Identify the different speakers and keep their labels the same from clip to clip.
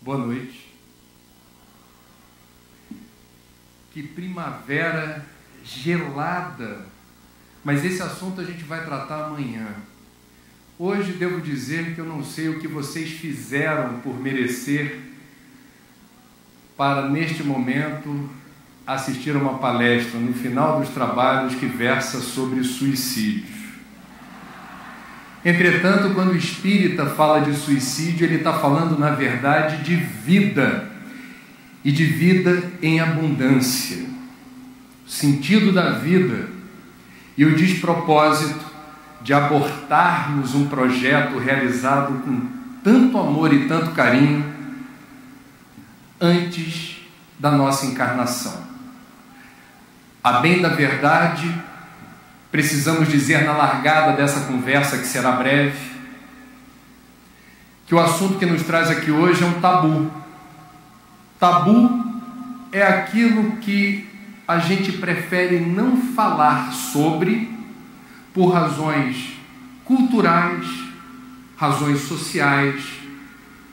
Speaker 1: Boa noite. Que primavera gelada, mas esse assunto a gente vai tratar amanhã. Hoje devo dizer que eu não sei o que vocês fizeram por merecer para, neste momento, assistir a uma palestra no final dos trabalhos que versa sobre suicídio. Entretanto, quando o espírita fala de suicídio, ele está falando, na verdade, de vida, e de vida em abundância. O sentido da vida e o despropósito de abortarmos um projeto realizado com tanto amor e tanto carinho antes da nossa encarnação. A bem da verdade, precisamos dizer na largada dessa conversa, que será breve, que o assunto que nos traz aqui hoje é um tabu. Tabu é aquilo que a gente prefere não falar sobre por razões culturais, razões sociais,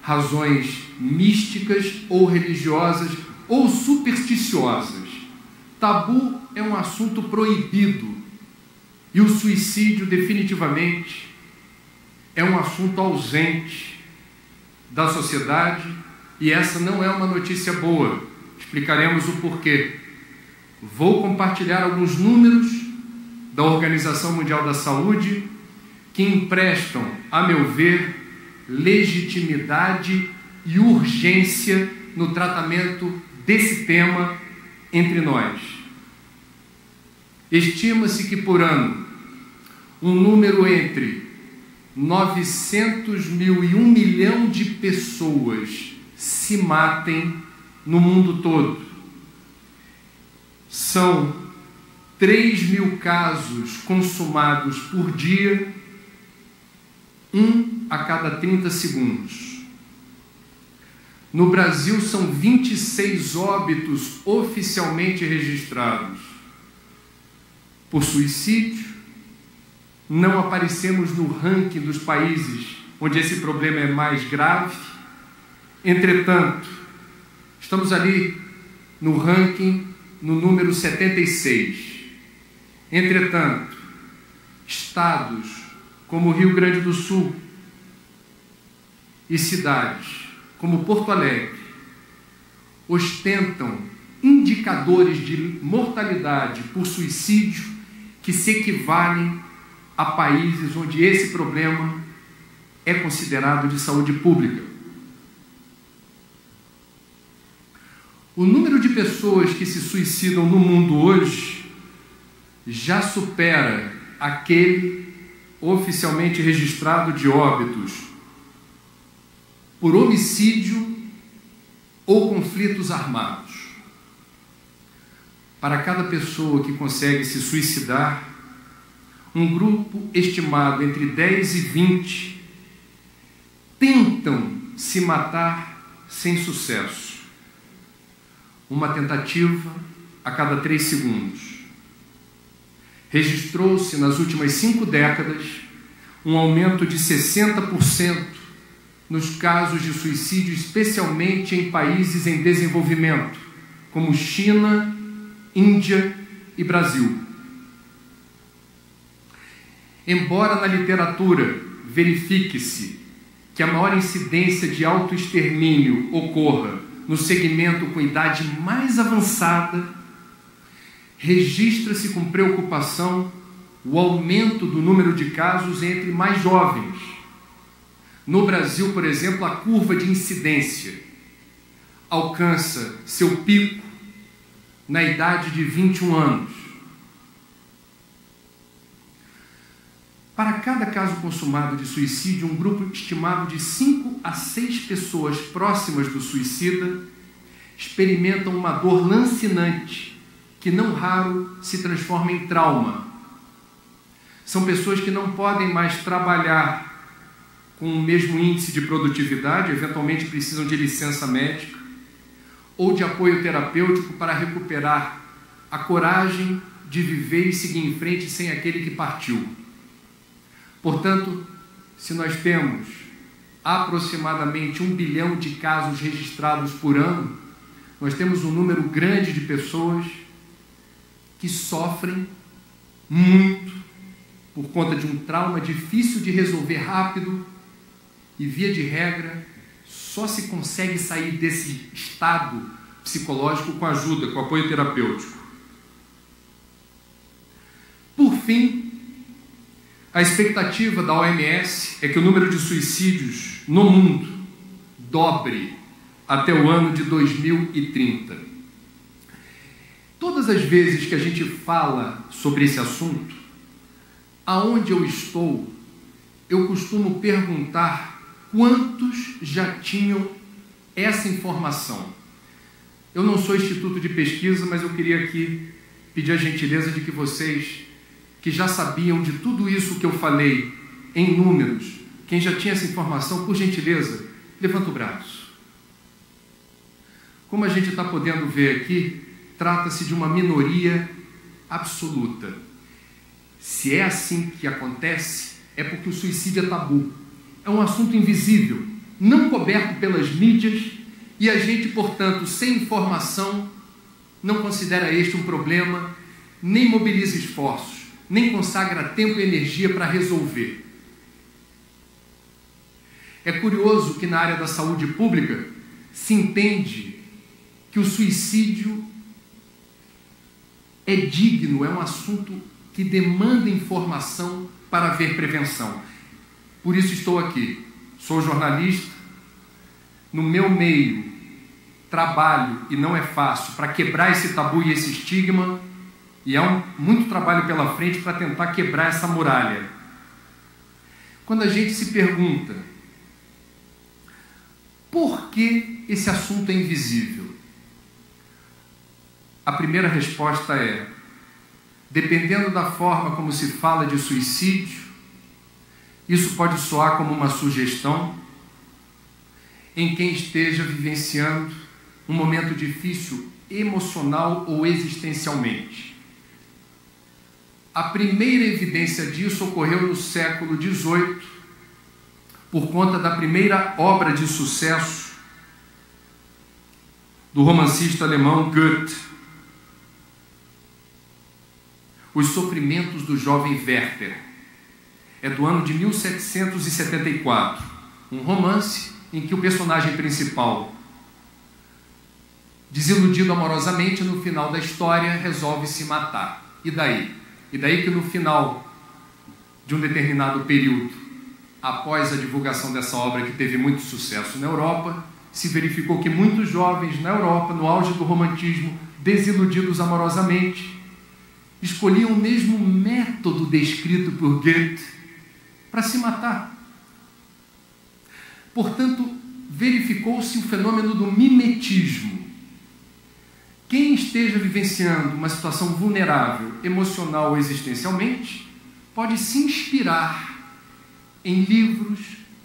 Speaker 1: razões místicas ou religiosas ou supersticiosas. Tabu é um assunto proibido. E o suicídio, definitivamente, é um assunto ausente da sociedade, e essa não é uma notícia boa. Explicaremos o porquê. Vou compartilhar alguns números da Organização Mundial da Saúde que emprestam, a meu ver, legitimidade e urgência no tratamento desse tema entre nós. Estima-se que por ano um número entre 900 mil e 1 milhão de pessoas se matem no mundo todo. São 3 mil casos consumados por dia, 1 a cada 30 segundos. No Brasil são 26 óbitos oficialmente registrados por suicídio. Não aparecemos no ranking dos países onde esse problema é mais grave. Entretanto, estamos ali no ranking, no número 76. Entretanto, estados como Rio Grande do Sul e cidades como Porto Alegre ostentam indicadores de mortalidade por suicídio que se equivalem a países onde esse problema é considerado de saúde pública. O número de pessoas que se suicidam no mundo hoje já supera aquele oficialmente registrado de óbitos por homicídio ou conflitos armados. Para cada pessoa que consegue se suicidar, um grupo estimado entre 10 e 20 tentam se matar sem sucesso. Uma tentativa a cada 3 segundos. Registrou-se nas últimas 5 décadas um aumento de 60% nos casos de suicídio, especialmente em países em desenvolvimento, como China, Índia e Brasil. Embora na literatura verifique-se que a maior incidência de autoextermínio ocorra no segmento com idade mais avançada, registra-se com preocupação o aumento do número de casos entre mais jovens. No Brasil, por exemplo, a curva de incidência alcança seu pico na idade de 21 anos. Para cada caso consumado de suicídio, um grupo estimado de 5 a 6 pessoas próximas do suicida experimentam uma dor lancinante, que não raro se transforma em trauma. São pessoas que não podem mais trabalhar com o mesmo índice de produtividade, eventualmente precisam de licença médica ou de apoio terapêutico para recuperar a coragem de viver e seguir em frente sem aquele que partiu. Portanto, se nós temos aproximadamente 1 bilhão de casos registrados por ano, nós temos um número grande de pessoas que sofrem muito por conta de um trauma difícil de resolver rápido e, via de regra, só se consegue sair desse estado psicológico com ajuda, com apoio terapêutico. Por fim, a expectativa da OMS é que o número de suicídios no mundo dobre até o ano de 2030. Todas as vezes que a gente fala sobre esse assunto, aonde eu estou, eu costumo perguntar quantos já tinham essa informação. Eu não sou instituto de pesquisa, mas eu queria aqui pedir a gentileza de que vocês, que já sabiam de tudo isso que eu falei em números, quem já tinha essa informação, por gentileza, levanta o braço. Como a gente está podendo ver aqui, trata-se de uma minoria absoluta. Se é assim que acontece, é porque o suicídio é tabu. É um assunto invisível, não coberto pelas mídias, e a gente, portanto, sem informação, não considera este um problema, nem mobiliza esforços, nem consagra tempo e energia para resolver. É curioso que na área da saúde pública se entende que o suicídio é digno, é um assunto que demanda informação para haver prevenção. Por isso estou aqui. Sou jornalista, no meu meio trabalho, e não é fácil, para quebrar esse tabu e esse estigma, e há muito trabalho pela frente para tentar quebrar essa muralha. Quando a gente se pergunta por que esse assunto é invisível, a primeira resposta é: dependendo da forma como se fala de suicídio, isso pode soar como uma sugestão em quem esteja vivenciando um momento difícil emocional ou existencialmente. A primeira evidência disso ocorreu no século XVIII, por conta da primeira obra de sucesso do romancista alemão Goethe, Os Sofrimentos do Jovem Werther. É do ano de 1774, um romance em que o personagem principal, desiludido amorosamente, no final da história resolve se matar. E daí? E daí que no final de um determinado período, após a divulgação dessa obra que teve muito sucesso na Europa, se verificou que muitos jovens na Europa, no auge do romantismo, desiludidos amorosamente, escolhiam o mesmo método descrito por Goethe para se matar. Portanto, verificou-se o fenômeno do mimetismo. Quem esteja vivenciando uma situação vulnerável, emocional ou existencialmente, pode se inspirar em livros,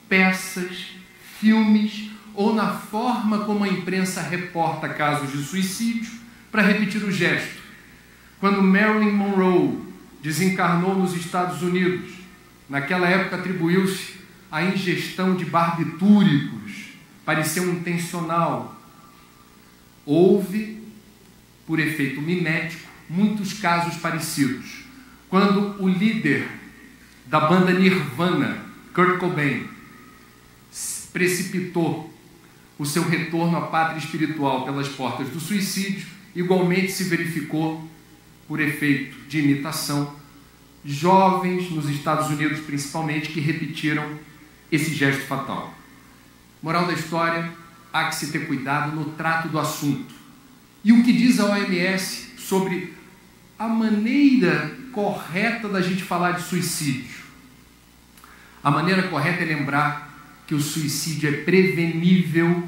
Speaker 1: peças, filmes ou na forma como a imprensa reporta casos de suicídio para repetir o gesto. Quando Marilyn Monroe desencarnou nos Estados Unidos, naquela época atribuiu-se a ingestão de barbitúricos, pareceu intencional. Houve, por efeito mimético, muitos casos parecidos. Quando o líder da banda Nirvana, Kurt Cobain, precipitou o seu retorno à pátria espiritual pelas portas do suicídio, igualmente se verificou, por efeito de imitação, jovens nos Estados Unidos principalmente que repetiram esse gesto fatal. Moral da história, há que se ter cuidado no trato do assunto. E o que diz a OMS sobre a maneira correta da gente falar de suicídio? A maneira correta é lembrar que o suicídio é prevenível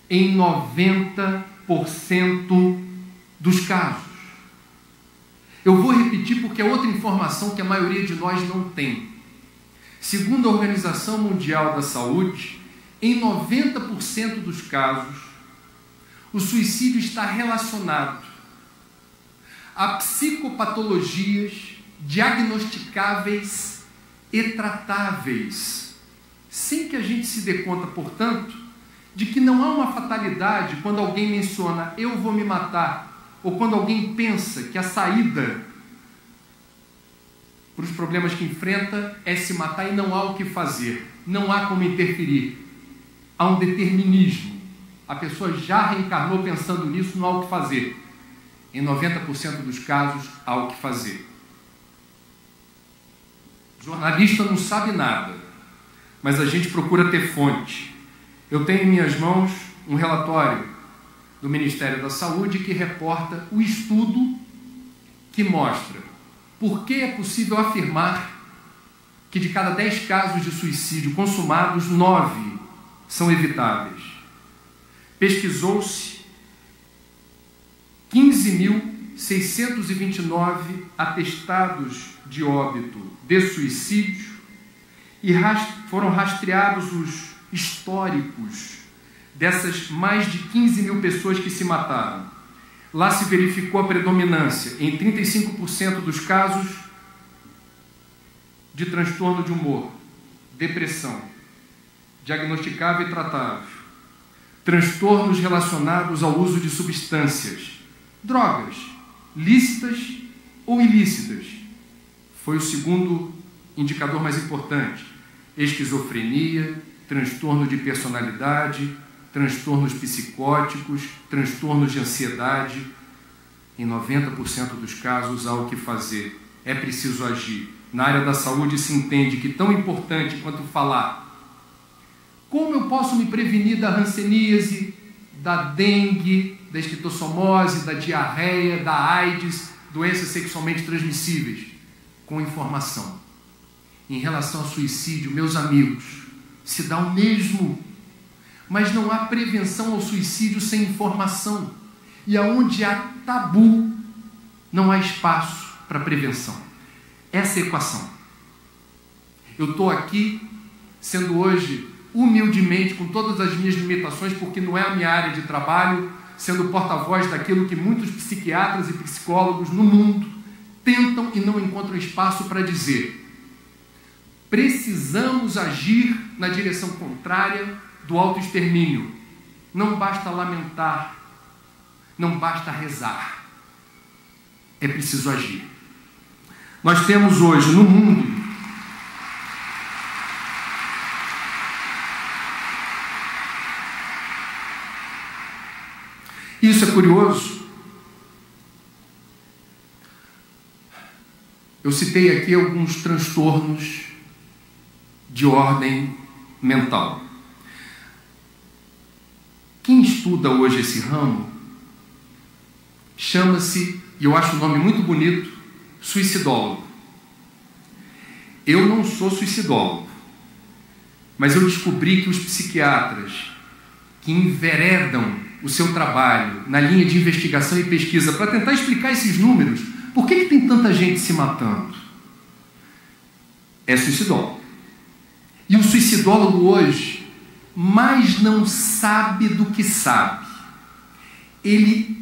Speaker 1: em 90% dos casos. Eu vou repetir porque é outra informação que a maioria de nós não tem. Segundo a Organização Mundial da Saúde, em 90% dos casos, o suicídio está relacionado a psicopatologias diagnosticáveis e tratáveis. sem que a gente se dê conta, portanto, de que não há uma fatalidade quando alguém menciona eu vou me matar, ou quando alguém pensa que a saída para os problemas que enfrenta é se matar e não há o que fazer, não há como interferir. Há um determinismo. A pessoa já reencarnou pensando nisso, não há o que fazer. Em 90% dos casos, há o que fazer. O jornalista não sabe nada, mas a gente procura ter fonte. Eu tenho em minhas mãos um relatório do Ministério da Saúde que reporta o estudo que mostra por que é possível afirmar que de cada 10 casos de suicídio consumados, 9 são evitáveis. Pesquisou-se 15.629 atestados de óbito de suicídio e foram rastreados os históricos dessas mais de 15 mil pessoas que se mataram. Lá se verificou a predominância, em 35% dos casos, de transtorno de humor, depressão, diagnosticável e tratável, transtornos relacionados ao uso de substâncias, drogas, lícitas ou ilícitas. Foi o segundo indicador mais importante. Esquizofrenia, transtorno de personalidade, transtornos psicóticos, transtornos de ansiedade. Em 90% dos casos há o que fazer. É preciso agir. Na área da saúde se entende que tão importante quanto falar como eu posso me prevenir da hanseníase, da dengue, da esquistossomose, da diarreia, da AIDS, doenças sexualmente transmissíveis, com informação. Em relação ao suicídio, meus amigos, se dá o mesmo, mas não há prevenção ao suicídio sem informação. E aonde há tabu, não há espaço para prevenção. Essa é a equação. Eu estou aqui, sendo hoje, humildemente, com todas as minhas limitações, porque não é a minha área de trabalho, sendo porta-voz daquilo que muitos psiquiatras e psicólogos no mundo tentam e não encontram espaço para dizer. Precisamos agir na direção contrária do autoextermínio. Não basta lamentar, não basta rezar. É preciso agir. Nós temos hoje no mundo isso é curioso. Eu citei aqui alguns transtornos de ordem mental. Quem estuda hoje esse ramo chama-se, e eu acho o nome muito bonito, suicidólogo. Eu não sou suicidólogo, mas eu descobri que os psiquiatras que enveredam o seu trabalho na linha de investigação e pesquisa para tentar explicar esses números, por que tem tanta gente se matando? É suicidólogo. E o suicidólogo hoje mais não sabe do que sabe. Ele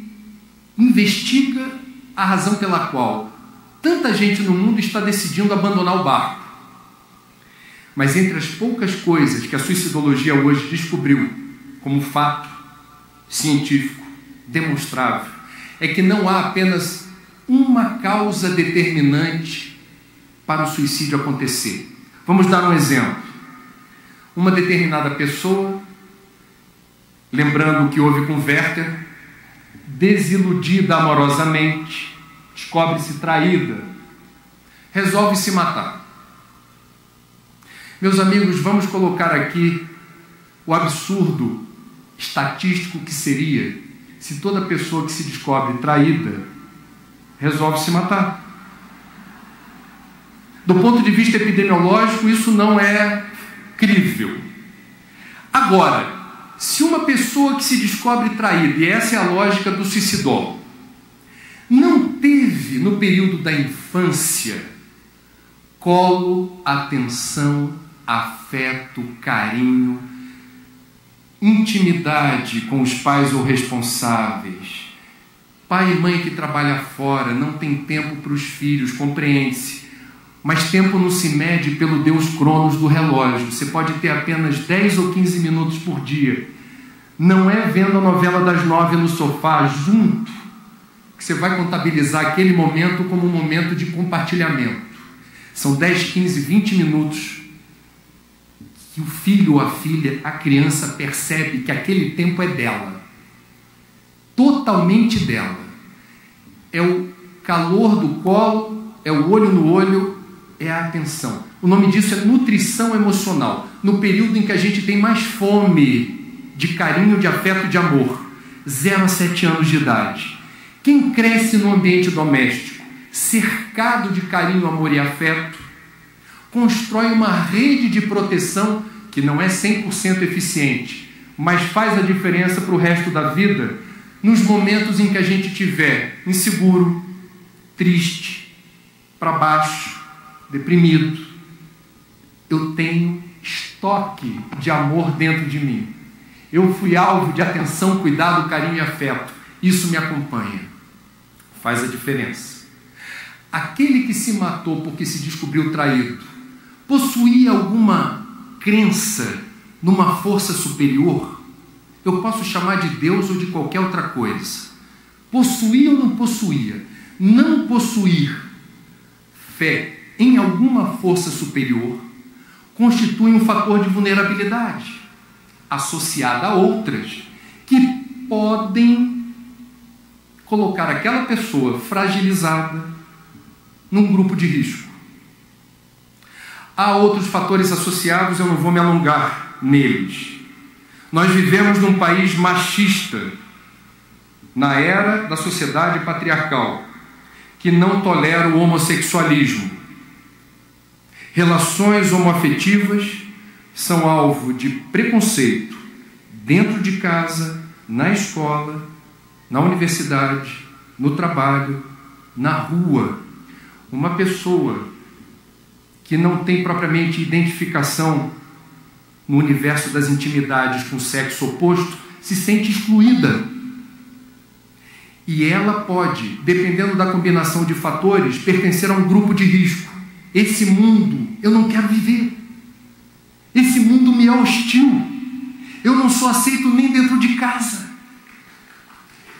Speaker 1: investiga a razão pela qual tanta gente no mundo está decidindo abandonar o barco. Mas entre as poucas coisas que a suicidologia hoje descobriu como fato científico, demonstrável, é que não há apenas uma causa determinante para o suicídio acontecer. Vamos dar um exemplo. Uma determinada pessoa, lembrando o que houve com Werther, desiludida amorosamente, descobre-se traída, resolve se matar. Meus amigos, vamos colocar aqui o absurdo estatístico que seria se toda pessoa que se descobre traída resolve se matar. Do ponto de vista epidemiológico, isso não é crível. Agora, se uma pessoa que se descobre traída, e essa é a lógica do suicidólogo, não teve no período da infância colo, atenção, afeto, carinho, intimidade com os pais ou responsáveis, pai e mãe que trabalha fora, não tem tempo para os filhos, compreende-se, Mas tempo não se mede pelo Deus Cronos do relógio. Você pode ter apenas 10 ou 15 minutos por dia. Não é vendo a novela das 9 no sofá junto que você vai contabilizar aquele momento como um momento de compartilhamento. São 10, 15, 20 minutos que o filho ou a filha, a criança, percebe que aquele tempo é dela. Totalmente dela. É o calor do colo, é o olho no olho, é a atenção. O nome disso é nutrição emocional. No período em que a gente tem mais fome de carinho, de afeto, de amor. 0 a 7 anos de idade. Quem cresce no ambiente doméstico, cercado de carinho, amor e afeto, constrói uma rede de proteção que não é 100% eficiente, mas faz a diferença para o resto da vida nos momentos em que a gente estiver inseguro, triste, para baixo, deprimido. Eu tenho estoque de amor dentro de mim. Eu fui alvo de atenção, cuidado, carinho e afeto. Isso me acompanha. Faz a diferença. Aquele que se matou porque se descobriu traído, possuía alguma crença numa força superior? Eu posso chamar de Deus ou de qualquer outra coisa. Possuía ou não possuía? Não possuir fé em alguma força superior constitui um fator de vulnerabilidade, associada a outras, que podem colocar aquela pessoa fragilizada num grupo de risco. Há outros fatores associados, eu não vou me alongar neles. Nós vivemos num país machista, na era da sociedade patriarcal, que não tolera o homossexualismo. Relações homoafetivas são alvo de preconceito dentro de casa, na escola, na universidade, no trabalho, na rua. Uma pessoa que não tem propriamente identificação no universo das intimidades com o sexo oposto se sente excluída. E ela pode, dependendo da combinação de fatores, pertencer a um grupo de risco. Esse mundo eu não quero viver. Esse mundo me é hostil. Eu não sou aceito nem dentro de casa.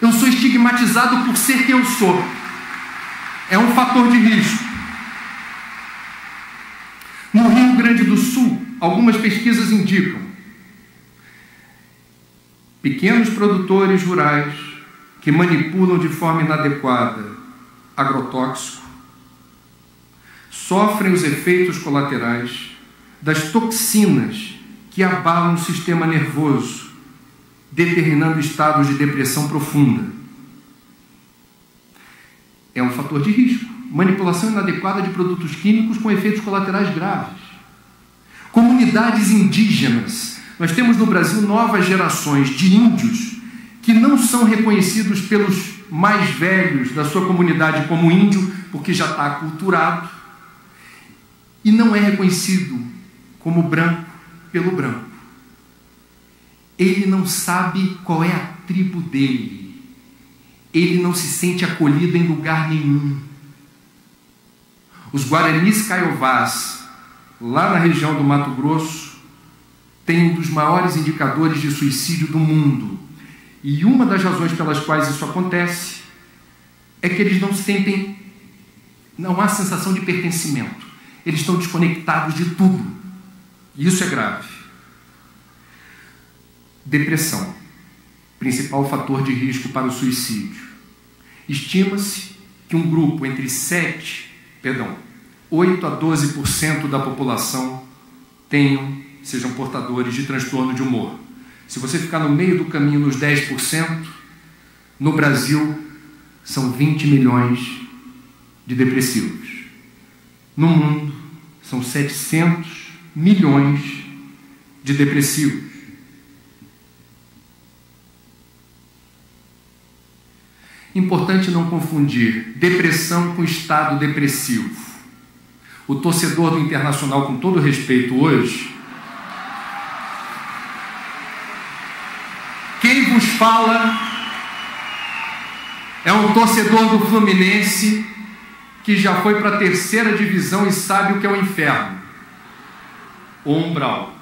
Speaker 1: Eu sou estigmatizado por ser quem eu sou. É um fator de risco. No Rio Grande do Sul, algumas pesquisas indicam pequenos produtores rurais que manipulam de forma inadequada agrotóxico sofrem os efeitos colaterais das toxinas que abalam o sistema nervoso, determinando estados de depressão profunda. É um fator de risco. Manipulação inadequada de produtos químicos com efeitos colaterais graves. Comunidades indígenas. Nós temos no Brasil novas gerações de índios que não são reconhecidos pelos mais velhos da sua comunidade como índio, porque já está aculturado, e não é reconhecido como branco pelo branco. Ele não sabe qual é a tribo dele. Ele não se sente acolhido em lugar nenhum. Os Guaranis Caiovás, lá na região do Mato Grosso, têm um dos maiores indicadores de suicídio do mundo. E uma das razões pelas quais isso acontece é que eles não sentem, não há sensação de pertencimento. Eles estão desconectados de tudo. E isso é grave. Depressão, principal fator de risco para o suicídio. Estima-se que um grupo entre 8 a 12% da população sejam portadores de transtorno de humor. Se você ficar no meio do caminho nos 10%, no Brasil são 20 milhões de depressivos. No mundo são 700 milhões de depressivos. Importante não confundir depressão com estado depressivo. O torcedor do Internacional, com todo respeito hoje, quem vos fala é um torcedor do Fluminense que que já foi para a 3ª divisão e sabe o que é o inferno, o umbral.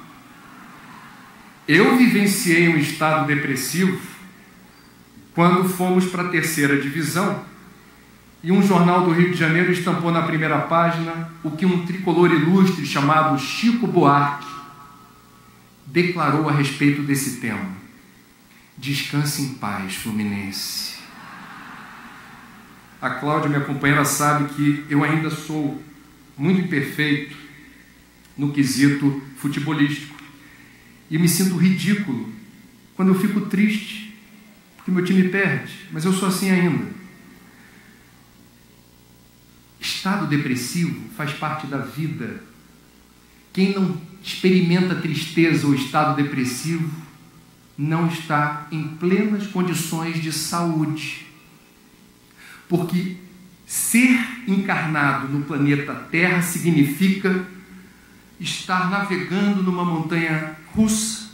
Speaker 1: Eu vivenciei um estado depressivo quando fomos para a 3ª divisão e um jornal do Rio de Janeiro estampou na primeira página o que um tricolor ilustre chamado Chico Buarque declarou a respeito desse tema: descanse em paz, Fluminense. A Cláudia, minha companheira, sabe que eu ainda sou muito imperfeito no quesito futebolístico e me sinto ridículo quando eu fico triste porque meu time perde, mas eu sou assim ainda. Estado depressivo faz parte da vida. Quem não experimenta tristeza ou estado depressivo não está em plenas condições de saúde. Porque ser encarnado no planeta Terra significa estar navegando numa montanha russa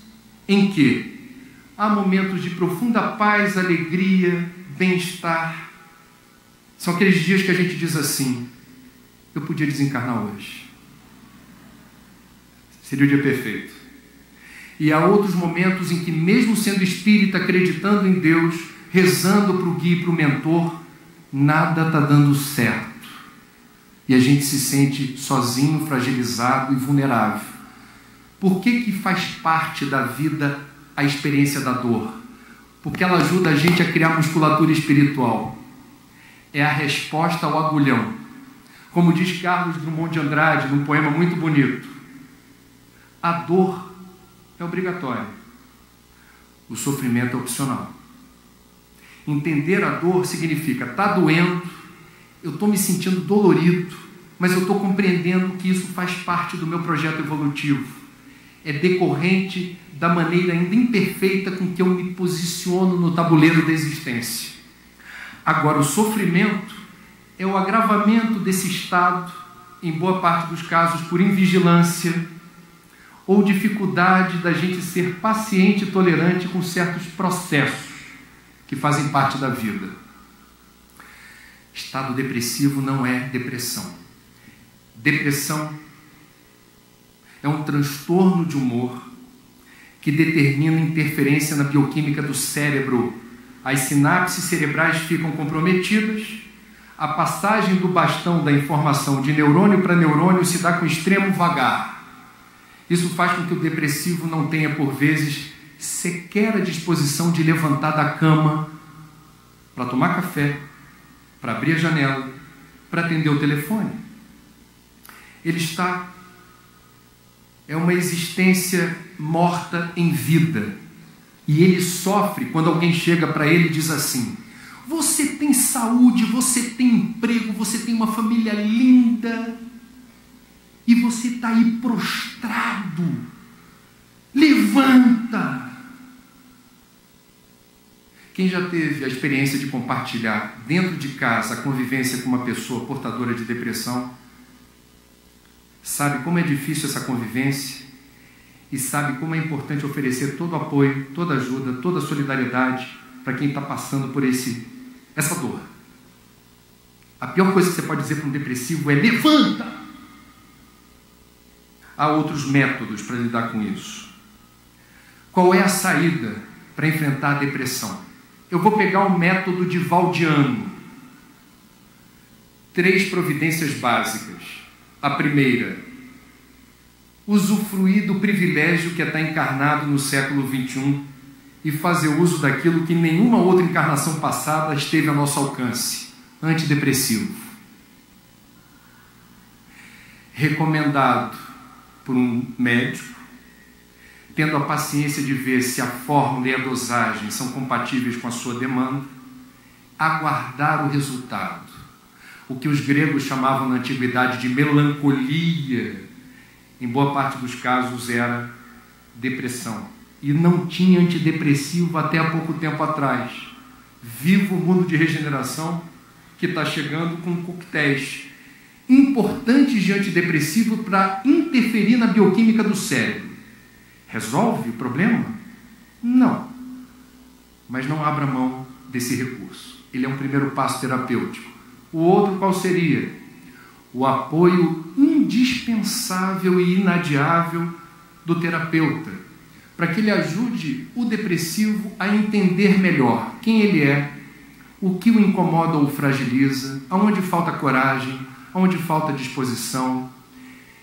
Speaker 1: em que há momentos de profunda paz, alegria, bem-estar. São aqueles dias que a gente diz assim: eu podia desencarnar hoje. Seria o dia perfeito. E há outros momentos em que, mesmo sendo espírita, acreditando em Deus, rezando para o guia e para o mentor, nada está dando certo. E a gente se sente sozinho, fragilizado e vulnerável. Por que faz parte da vida a experiência da dor? Porque ela ajuda a gente a criar musculatura espiritual. É a resposta ao agulhão. Como diz Carlos Drummond de Andrade, num poema muito bonito: a dor é obrigatória, o sofrimento é opcional. Entender a dor significa: está doendo, eu estou me sentindo dolorido, mas eu estou compreendendo que isso faz parte do meu projeto evolutivo. É decorrente da maneira ainda imperfeita com que eu me posiciono no tabuleiro da existência. Agora, o sofrimento é o agravamento desse estado, em boa parte dos casos por invigilância ou dificuldade da gente ser paciente e tolerante com certos processos que fazem parte da vida. Estado depressivo não é depressão. Depressão é um transtorno de humor que determina interferência na bioquímica do cérebro. As sinapses cerebrais ficam comprometidas, a passagem do bastão da informação de neurônio para neurônio se dá com extremo vagar. Isso faz com que o depressivo não tenha, por vezes, sequer a disposição de levantar da cama para tomar café, para abrir a janela, para atender o telefone. É uma existência morta em vida. E ele sofre quando alguém chega para ele e diz assim: você tem saúde, você tem emprego, você tem uma família linda, e você está aí prostrado. Levanta! Quem já teve a experiência de compartilhar dentro de casa a convivência com uma pessoa portadora de depressão, sabe como é difícil essa convivência e sabe como é importante oferecer todo o apoio, toda a ajuda, toda a solidariedade para quem está passando por essa dor. A pior coisa que você pode dizer para um depressivo é: levanta! Há outros métodos para lidar com isso. Qual é a saída para enfrentar a depressão? Eu vou pegar o método de Valdiano. 3 providências básicas. A primeira: usufruir do privilégio que é estar encarnado no século XXI e fazer uso daquilo que nenhuma outra encarnação passada esteve a nosso alcance. Antidepressivo. Recomendado por um médico, tendo a paciência de ver se a fórmula e a dosagem são compatíveis com a sua demanda, aguardar o resultado. O que os gregos chamavam na antiguidade de melancolia, em boa parte dos casos era depressão. E não tinha antidepressivo até há pouco tempo atrás. Viva o mundo de regeneração que está chegando com coquetéis importantes de antidepressivo para interferir na bioquímica do cérebro. Resolve o problema? Não. Mas não abra mão desse recurso. Ele é um primeiro passo terapêutico. O outro qual seria? o apoio indispensável e inadiável do terapeuta, para que ele ajude o depressivo a entender melhor quem ele é, o que o incomoda ou o fragiliza, aonde falta coragem, aonde falta disposição,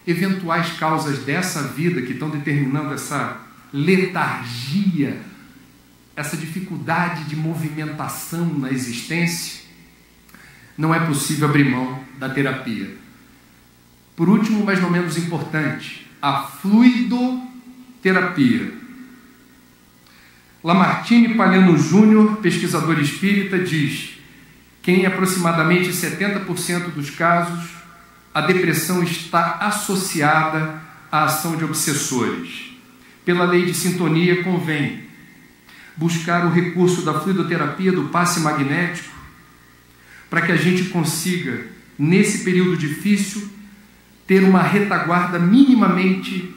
Speaker 1: eventuais causas dessa vida que estão determinando essa letargia, essa dificuldade de movimentação na existência. Não é possível abrir mão da terapia. Por último, mas não menos importante, a fluidoterapia. Lamartine Palhano Júnior, pesquisador espírita, diz que em aproximadamente 70% dos casos a depressão está associada à ação de obsessores. Pela lei de sintonia, convém buscar o recurso da fluidoterapia, do passe magnético, para que a gente consiga, nesse período difícil, ter uma retaguarda minimamente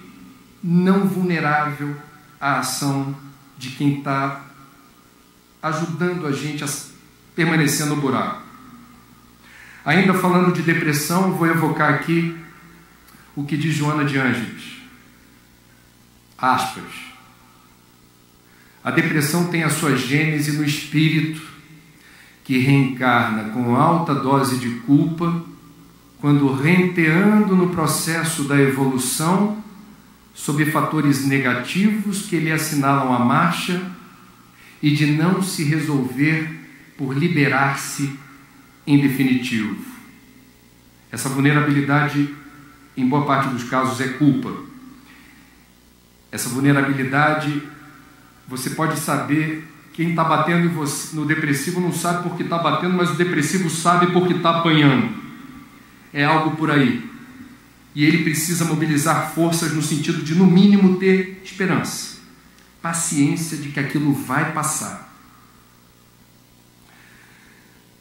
Speaker 1: não vulnerável à ação de quem está ajudando a gente a permanecer no buraco. Ainda falando de depressão, vou evocar aqui o que diz Joana de Ângeles. Aspas. A depressão tem a sua gênese no espírito, que reencarna com alta dose de culpa, quando renteando no processo da evolução, sob fatores negativos que lhe assinalam a marcha e de não se resolver por liberar-se em definitivo. Essa vulnerabilidade, em boa parte dos casos, é culpa. Essa vulnerabilidade, você pode saber, quem está batendo em você, no depressivo não sabe por que está batendo, mas o depressivo sabe por que está apanhando. É algo por aí. E ele precisa mobilizar forças no sentido de, no mínimo, ter esperança, paciência de que aquilo vai passar.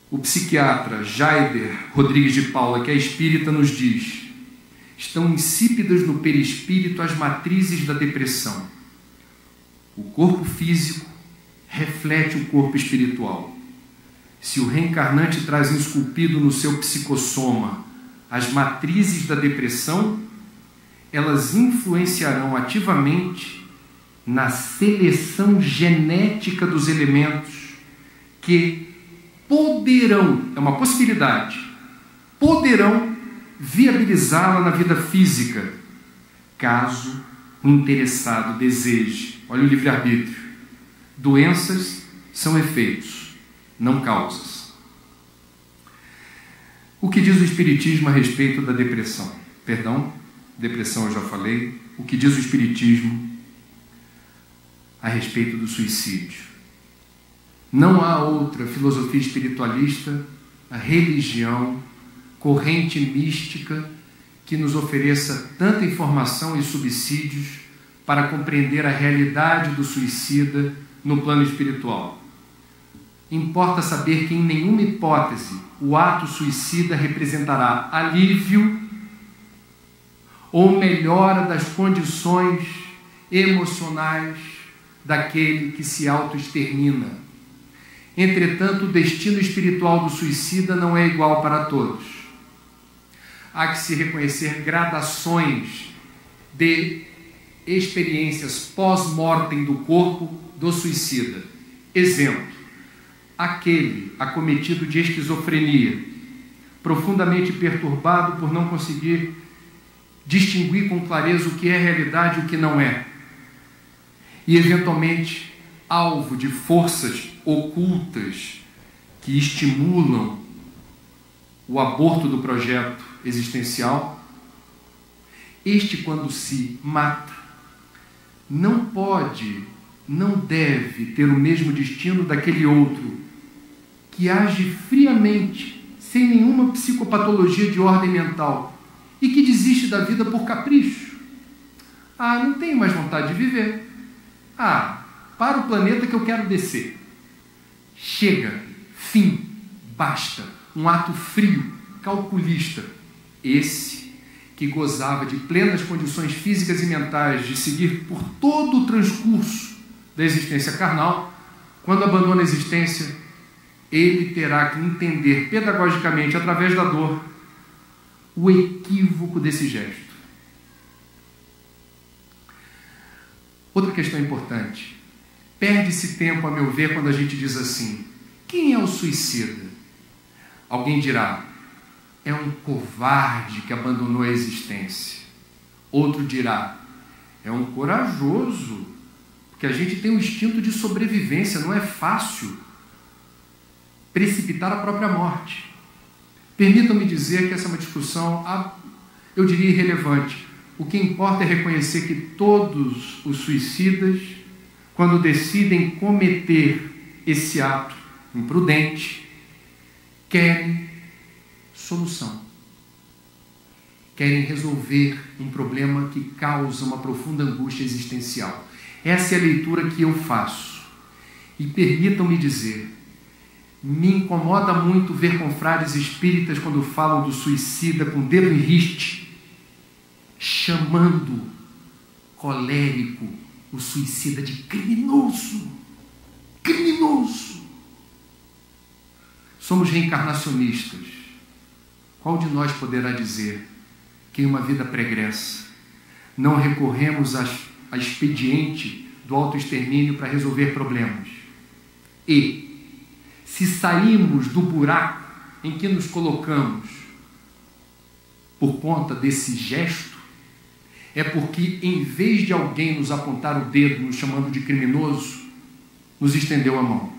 Speaker 1: O psiquiatra Jaider Rodrigues de Paula, que é espírita, nos diz: estão insípidas no perispírito as matrizes da depressão. O corpo físico reflete o corpo espiritual. Se o reencarnante traz esculpido no seu psicossoma as matrizes da depressão, elas influenciarão ativamente na seleção genética dos elementos que poderão, é uma possibilidade, poderão viabilizá-la na vida física, caso o interessado deseje. Olha o livre-arbítrio. Doenças são efeitos, não causas. O que diz o Espiritismo a respeito da depressão? Perdão, depressão eu já falei. O que diz o Espiritismo a respeito do suicídio? Não há outra filosofia espiritualista, a religião, corrente mística que nos ofereça tanta informação e subsídios para compreender a realidade do suicida no plano espiritual. Importa saber que em nenhuma hipótese o ato suicida representará alívio ou melhora das condições emocionais daquele que se autoextermina. Entretanto, o destino espiritual do suicida não é igual para todos. Há que se reconhecer gradações de experiências pós-mortem do corpo do suicida. Exemplo: aquele acometido de esquizofrenia, profundamente perturbado por não conseguir distinguir com clareza o que é realidade e o que não é, e eventualmente alvo de forças ocultas que estimulam o aborto do projeto existencial. Este, quando se mata, não pode, não deve ter o mesmo destino daquele outro que age friamente, sem nenhuma psicopatologia de ordem mental e que desiste da vida por capricho. Não tenho mais vontade de viver. Para o planeta que eu quero descer. Chega, fim, basta. Um ato frio, calculista. Esse que gozava de plenas condições físicas e mentais de seguir por todo o transcurso da existência carnal, quando abandona a existência, ele terá que entender pedagogicamente, através da dor, o equívoco desse gesto. Outra questão importante. Perde-se tempo, a meu ver, quando a gente diz assim: quem é o suicida? Alguém dirá: é um covarde que abandonou a existência. Outro dirá: é um corajoso, porque a gente tem um instinto de sobrevivência, não é fácil precipitar a própria morte. Permitam-me dizer que essa é uma discussão, eu diria, irrelevante. O que importa é reconhecer que todos os suicidas, quando decidem cometer esse ato imprudente, querem solução. Querem resolver um problema que causa uma profunda angústia existencial. Essa é a leitura que eu faço. E permitam-me dizer, me incomoda muito ver confrades espíritas quando falam do suicida com dedo em riste, chamando colérico o suicida de criminoso. Criminoso. Somos reencarnacionistas. Qual de nós poderá dizer que em uma vida pregressa não recorremos a expediente do autoextermínio para resolver problemas? E, se saímos do buraco em que nos colocamos por conta desse gesto, é porque, em vez de alguém nos apontar o dedo, nos chamando de criminoso, nos estendeu a mão.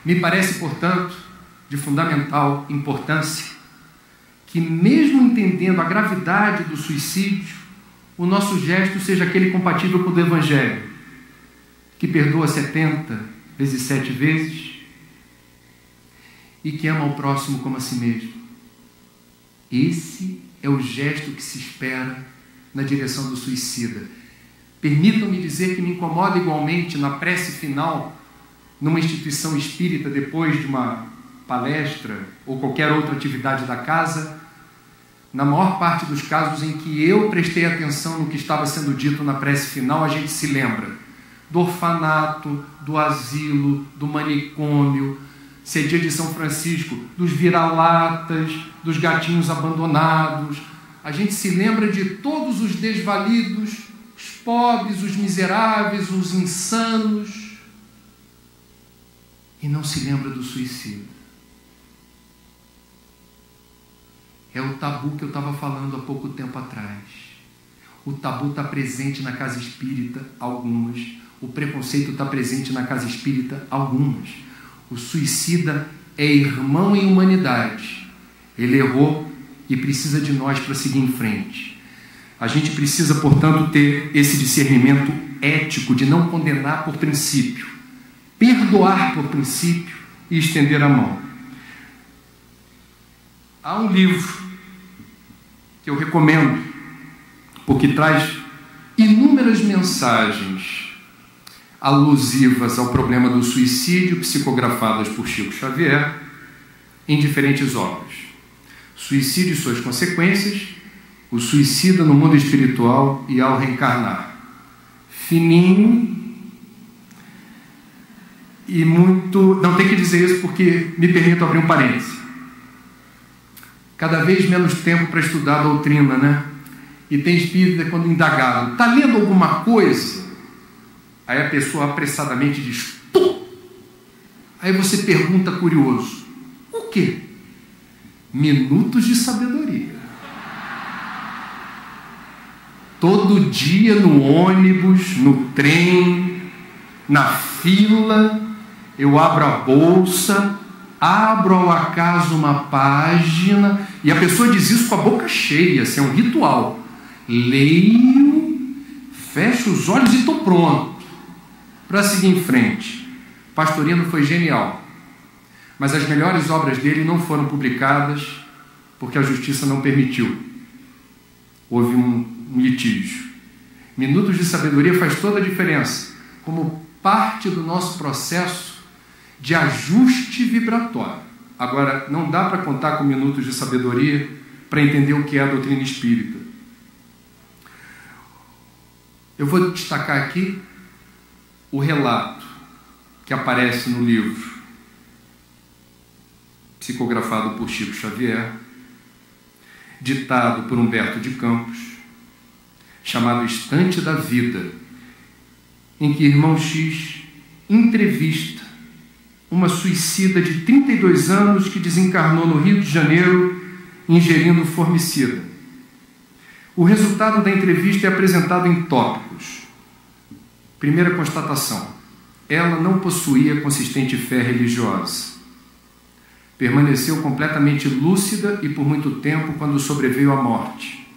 Speaker 1: Me parece, portanto, de fundamental importância que, mesmo entendendo a gravidade do suicídio, o nosso gesto seja aquele compatível com o do Evangelho, que perdoa 70 vezes 7 vezes e que ama o próximo como a si mesmo. Esse é o gesto que se espera na direção do suicida. Permitam-me dizer que me incomoda igualmente na prece final, numa instituição espírita, depois de uma palestra ou qualquer outra atividade da casa, na maior parte dos casos em que eu prestei atenção no que estava sendo dito na prece final, a gente se lembra do orfanato, do asilo, do manicômio, se é dia de São Francisco, dos vira-latas, dos gatinhos abandonados. A gente se lembra de todos os desvalidos, os pobres, os miseráveis, os insanos, e não se lembra do suicida. É o tabu que eu estava falando há pouco tempo atrás. O tabu está presente na casa espírita, algumas. O preconceito está presente na casa espírita, algumas. O suicida é irmão em humanidade. Ele errou e precisa de nós para seguir em frente. A gente precisa, portanto, ter esse discernimento ético de não condenar por princípio, perdoar por princípio e estender a mão. Há um livro que eu recomendo, porque traz inúmeras mensagens alusivas ao problema do suicídio, psicografadas por Chico Xavier, em diferentes obras. Suicídio e suas consequências, o suicida no mundo espiritual e ao reencarnar. Fininho e muito... Não tem que dizer isso porque me permito abrir um parêntese. Cada vez menos tempo para estudar a doutrina, né? E tem espírita quando indagado, está lendo alguma coisa? Aí a pessoa apressadamente diz, pum! Aí você pergunta curioso, o quê? Minutos de sabedoria. Todo dia no ônibus, no trem, na fila, eu abro a bolsa, abro ao acaso uma página, e a pessoa diz isso com a boca cheia, assim, é um ritual. Leio, fecho os olhos e estou pronto para seguir em frente. Pastorino foi genial, mas as melhores obras dele não foram publicadas porque a justiça não permitiu. Houve um litígio. Minutos de Sabedoria faz toda a diferença, como parte do nosso processo de ajuste vibratório. Agora, não dá para contar com Minutos de Sabedoria para entender o que é a doutrina espírita. Eu vou destacar aqui o relato que aparece no livro, psicografado por Chico Xavier, ditado por Humberto de Campos, chamado Estante da Vida, em que Irmão X entrevista uma suicida de 32 anos que desencarnou no Rio de Janeiro ingerindo formicida. O resultado da entrevista é apresentado em tópicos. Primeira constatação: ela não possuía consistente fé religiosa. Permaneceu completamente lúcida e por muito tempo quando sobreveio a morte.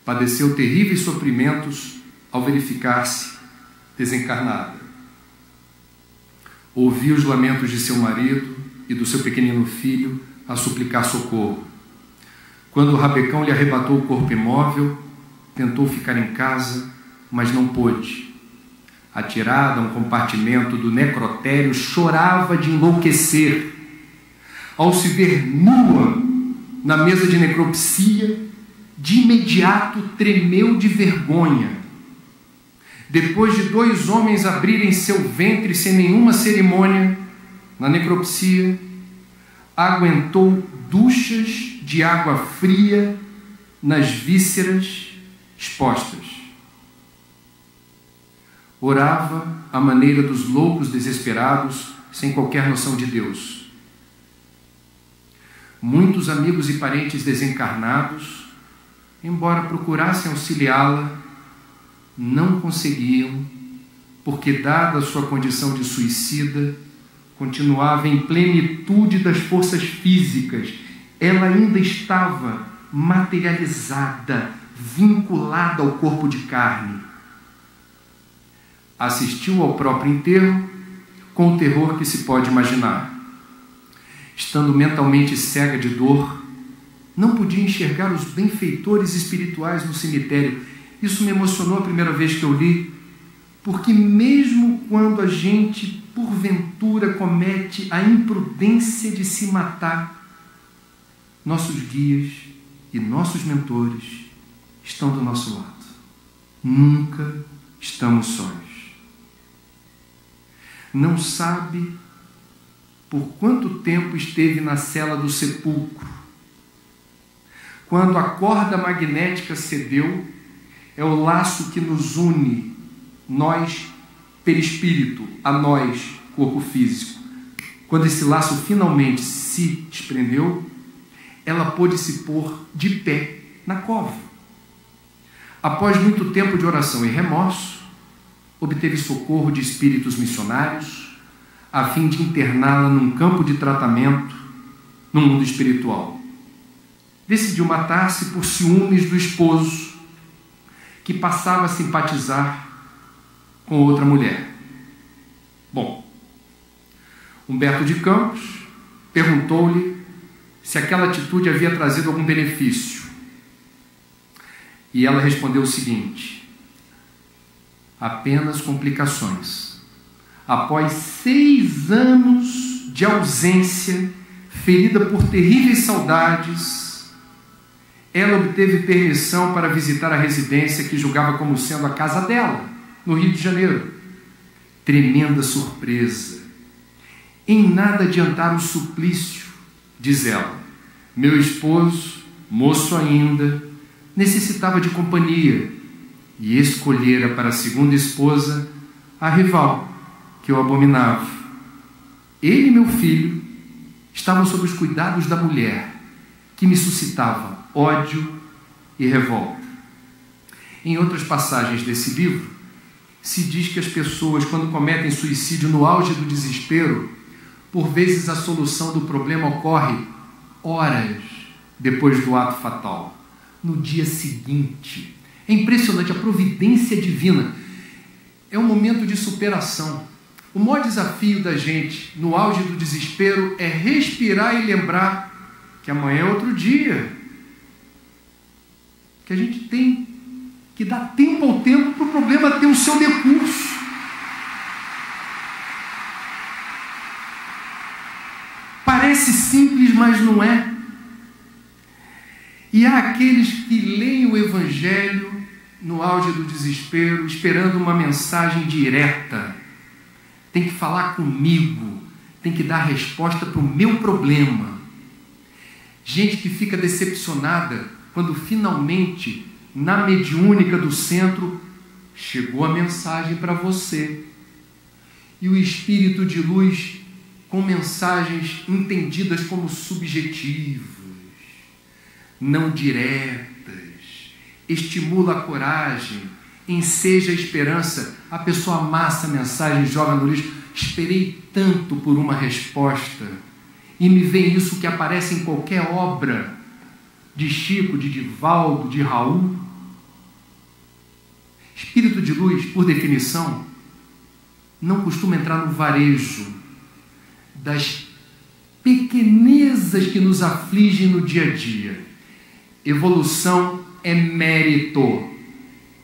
Speaker 1: Padeceu terríveis sofrimentos ao verificar-se desencarnada. Ouviu os lamentos de seu marido e do seu pequenino filho a suplicar socorro. Quando o rabecão lhe arrebatou o corpo imóvel, tentou ficar em casa, mas não pôde. Atirada a um compartimento do necrotério, chorava de enlouquecer. Ao se ver nua na mesa de necropsia, de imediato tremeu de vergonha. Depois de 2 homens abrirem seu ventre sem nenhuma cerimônia, na necropsia, aguentou duchas de água fria nas vísceras expostas. Orava à maneira dos loucos desesperados, sem qualquer noção de Deus. Muitos amigos e parentes desencarnados, embora procurassem auxiliá-la, não conseguiam, porque, dada a sua condição de suicida, continuava em plenitude das forças físicas. Ela ainda estava materializada, vinculada ao corpo de carne. Assistiu ao próprio enterro com o terror que se pode imaginar. Estando mentalmente cega de dor, não podia enxergar os benfeitores espirituais no cemitério. Isso me emocionou a primeira vez que eu li, porque mesmo quando a gente, porventura, comete a imprudência de se matar, nossos guias e nossos mentores estão do nosso lado. Nunca estamos sós. Não sabe por quanto tempo esteve na cela do sepulcro. Quando a corda magnética cedeu, é o laço que nos une, nós, perispírito, a nós, corpo físico. Quando esse laço finalmente se desprendeu, ela pôde se pôr de pé na cova. Após muito tempo de oração e remorso, obteve socorro de espíritos missionários, a fim de interná-la num campo de tratamento no mundo espiritual. Decidiu matar-se por ciúmes do esposo, que passava a simpatizar com outra mulher. Bom, Humberto de Campos perguntou-lhe se aquela atitude havia trazido algum benefício. E ela respondeu o seguinte: apenas complicações. Após 6 anos de ausência, ferida por terríveis saudades, ela obteve permissão para visitar a residência que julgava como sendo a casa dela, no Rio de Janeiro. Tremenda surpresa. Em nada adiantara o suplício, diz ela. Meu esposo, moço ainda, necessitava de companhia e escolhera para a segunda esposa a rival que eu abominava. Ele e meu filho estavam sob os cuidados da mulher, que me suscitava ódio e revolta. Em outras passagens desse livro, se diz que as pessoas, quando cometem suicídio no auge do desespero, por vezes a solução do problema ocorre horas depois do ato fatal, no dia seguinte. É impressionante a providência divina. É um momento de superação. O maior desafio da gente, no auge do desespero, é respirar e lembrar que amanhã é outro dia. Que a gente tem que dar tempo ao tempo para o problema ter o seu decurso. Parece simples, mas não é. E há aqueles que leem o Evangelho no auge do desespero, esperando uma mensagem direta. Tem que falar comigo, tem que dar resposta para o meu problema. Gente que fica decepcionada quando finalmente, na mediúnica do centro, chegou a mensagem para você. E o espírito de luz, com mensagens entendidas como subjetivas, não diretas, estimula a coragem, enseja a esperança. A pessoa amassa a mensagem, joga no lixo. Esperei tanto por uma resposta, e me vem isso que aparece em qualquer obra de Chico, de Divaldo, de Raul. Espírito de luz, por definição, não costuma entrar no varejo das pequenezas que nos afligem no dia a dia. Evolução é mérito.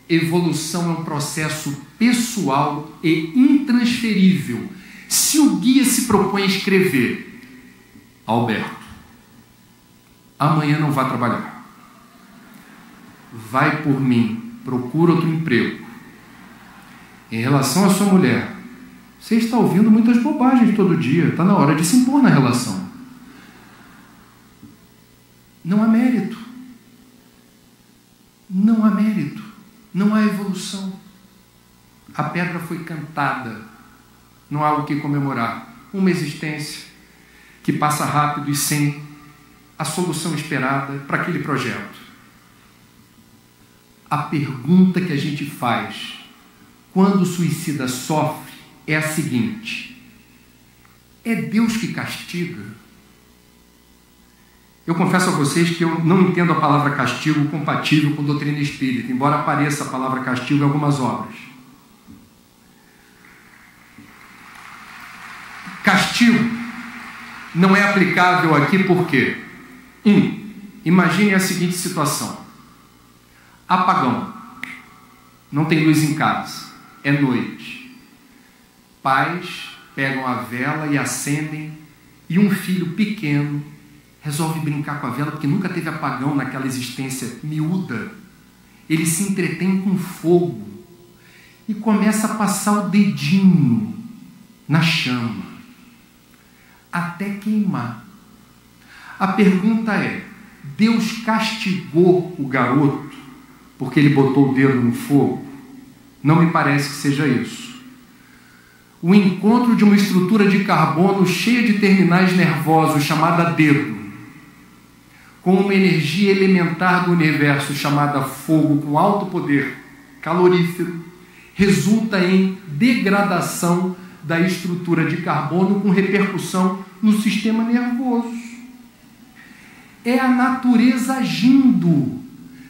Speaker 1: Evolução é um processo pessoal e intransferível. Se o guia se propõe a escrever: Alberto, amanhã não vá trabalhar, vai por mim, procura outro emprego. Em relação à sua mulher, você está ouvindo muitas bobagens todo dia, está na hora de se impor na relação. Não há mérito. Não há mérito. Não há evolução. A pedra foi cantada. Não há o que comemorar. Uma existência que passa rápido e sem a solução esperada para aquele projeto. A pergunta que a gente faz quando o suicida sofre é a seguinte: é Deus que castiga? Eu confesso a vocês que eu não entendo a palavra castigo compatível com doutrina espírita, embora apareça a palavra castigo em algumas obras. Castigo não é aplicável aqui porque, imagine a seguinte situação: apagão, não tem luz em casa, é noite. Pais pegam a vela e acendem, e um filho pequeno resolve brincar com a vela, porque nunca teve apagão naquela existência miúda. Ele se entretém com fogo e começa a passar o dedinho na chama até queimar. A pergunta é: Deus castigou o garoto porque ele botou o dedo no fogo? Não me parece que seja isso. O encontro de uma estrutura de carbono cheia de terminais nervosos chamada dedo com uma energia elementar do universo chamada fogo, com alto poder calorífero, resulta em degradação da estrutura de carbono com repercussão no sistema nervoso. É a natureza agindo.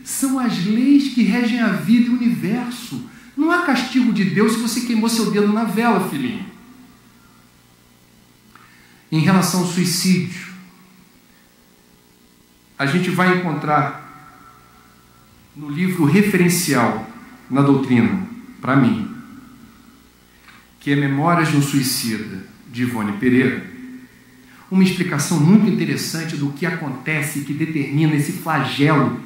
Speaker 1: São as leis que regem a vida e o universo. Não há castigo de Deus se você queimou seu dedo na vela, filhinho. Em relação ao suicídio, a gente vai encontrar no livro referencial na doutrina, para mim, que é Memórias de um Suicida, de Ivone Pereira, uma explicação muito interessante do que acontece e que determina esse flagelo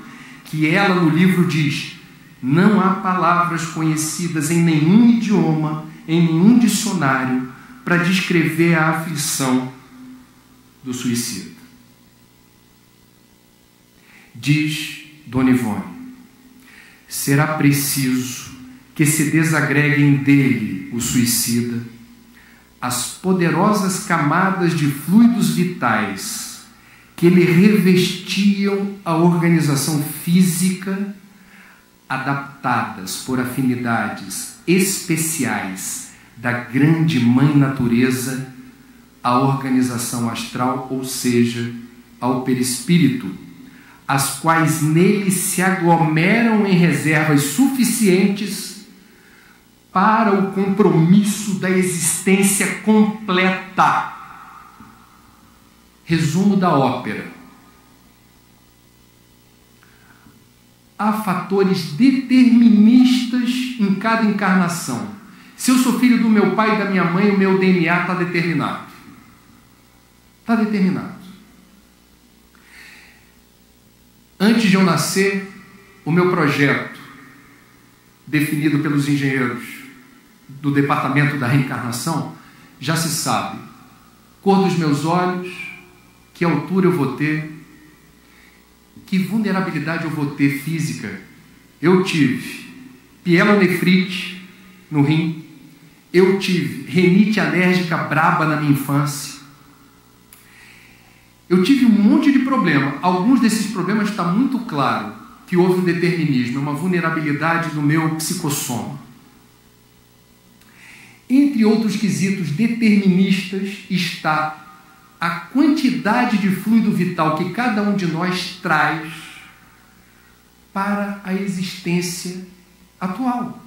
Speaker 1: que ela no livro diz: não há palavras conhecidas em nenhum idioma, em nenhum dicionário, para descrever a aflição do suicida. Diz Dona Ivone: será preciso que se desagreguem dele, o suicida, as poderosas camadas de fluidos vitais que lhe revestiam a organização física, adaptadas por afinidades especiais da grande mãe natureza à organização astral, ou seja, ao perispírito, as quais nele se aglomeram em reservas suficientes para o compromisso da existência completa. Resumo da ópera: há fatores deterministas em cada encarnação. Se eu sou filho do meu pai e da minha mãe, o meu DNA está determinado. Está determinado. Antes de eu nascer, o meu projeto definido pelos engenheiros do departamento da reencarnação, já se sabe. Cor dos meus olhos, que altura eu vou ter, que vulnerabilidade eu vou ter física. Eu tive pielonefrite no rim, eu tive rinite alérgica braba na minha infância, eu tive um monte de problema. Alguns desses problemas está muito claro que houve um determinismo, uma vulnerabilidade do meu psicossoma. Entre outros quesitos deterministas está a quantidade de fluido vital que cada um de nós traz para a existência atual.